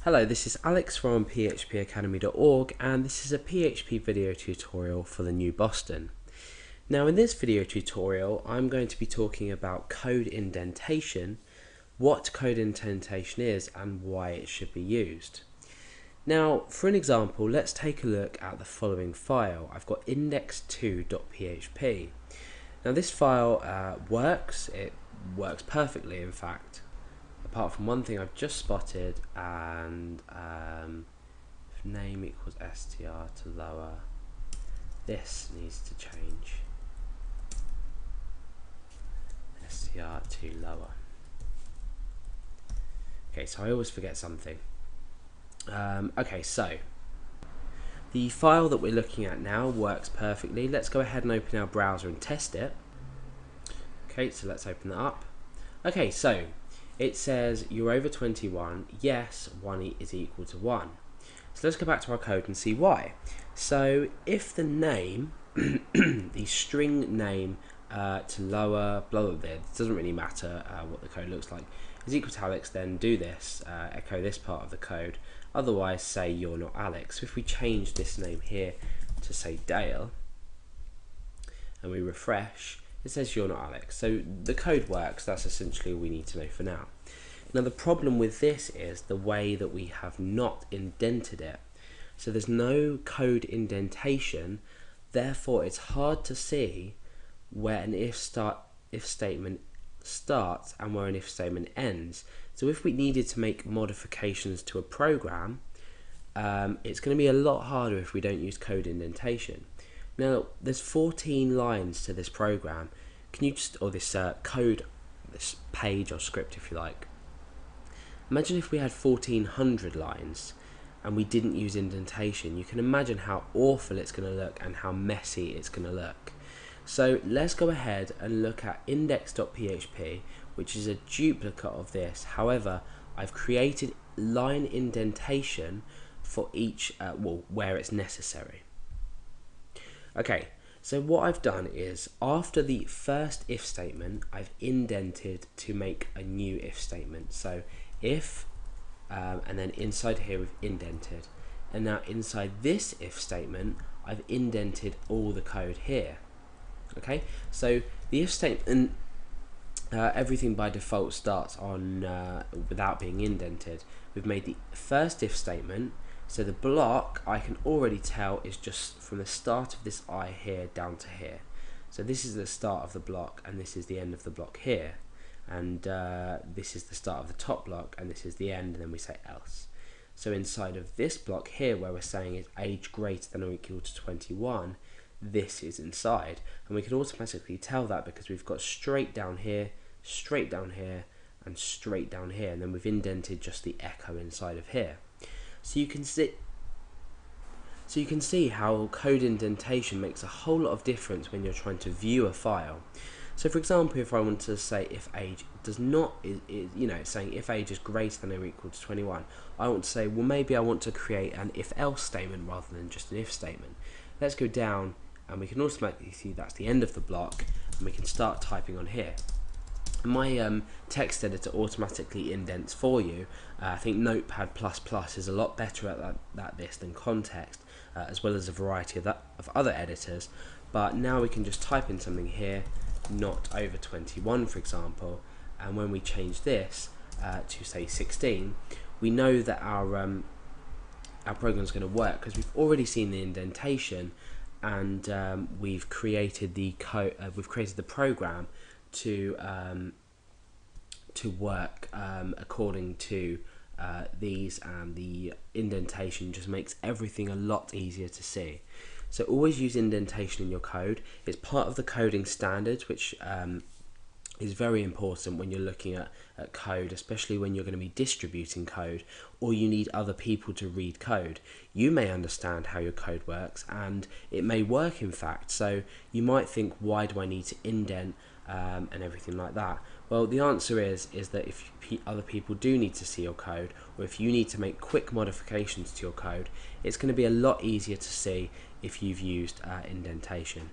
Hello, this is Alex from phpacademy.org and this is a PHP video tutorial for the new Boston. Now in this video tutorial I'm going to be talking about code indentation, what code indentation is and why it should be used. Now for an example, let's take a look at the following file. I've got index2.php. Now this file it works perfectly in fact. Apart from one thing I've just spotted, and if name equals str to lower, this needs to change. Str to lower. Okay, so I always forget something. Okay, so the file that we're looking at now works perfectly. Let's go ahead and open our browser and test it. Okay, so let's open that up. Okay, so it says you're over 21, yes, 1 is equal to 1. So let's go back to our code and see why. So if the name, the string name to lower, blah, blah, blah, it doesn't really matter what the code looks like, is equal to Alex, then do this, echo this part of the code, otherwise say you're not Alex. So if we change this name here to say Dale, and we refresh, it says you're not Alex. So the code works, that's essentially all we need to know for now. Now the problem with this is the way that we have not indented it. So there's no code indentation, therefore it's hard to see where an if statement starts and where an if statement ends. So if we needed to make modifications to a program, it's going to be a lot harder if we don't use code indentation. Now, there's 14 lines to this program. Can you just, or this code, this page or script if you like. Imagine if we had 1400 lines and we didn't use indentation. You can imagine how awful it's going to look and how messy it's going to look. So let's go ahead and look at index.php, which is a duplicate of this. However, I've created line indentation for each, where it's necessary. Okay, so what I've done is after the first if statement, I've indented to make a new if statement. So if, and then inside here we've indented. And now inside this if statement, I've indented all the code here. Okay, so the if statement, everything by default starts on without being indented. We've made the first if statement. So the block, I can already tell, is just from the start of this I here down to here. So this is the start of the block and this is the end of the block here. And this is the start of the top block and this is the end, and then we say else. So inside of this block here where we're saying is age greater than or equal to 21, this is inside. And we can automatically tell that because we've got straight down here, straight down here, and straight down here. And then we've indented just the echo inside of here. So you can see how code indentation makes a whole lot of difference when you're trying to view a file. So for example, if I want to say if age does not, saying if age is greater than or equal to 21, I want to say, well, maybe I want to create an if else statement rather than just an if statement. Let's go down and we can automatically see that's the end of the block, and we can start typing on here. My text editor automatically indents for you. I think Notepad++ is a lot better at this than Context, as well as a variety of other editors. But now we can just type in something here, not over 21 for example, and when we change this to say 16, we know that our program is going to work because we've already seen the indentation, and we've created the code. We've created the program to work according to these, and the indentation just makes everything a lot easier to see. So always use indentation in your code. It's part of the coding standards, which is very important when you're looking at code, especially when you're going to be distributing code or you need other people to read code. You may understand how your code works and it may work in fact, so you might think, why do I need to indent and everything like that? Well, the answer is that if other people do need to see your code, or if you need to make quick modifications to your code, it's going to be a lot easier to see if you've used indentation.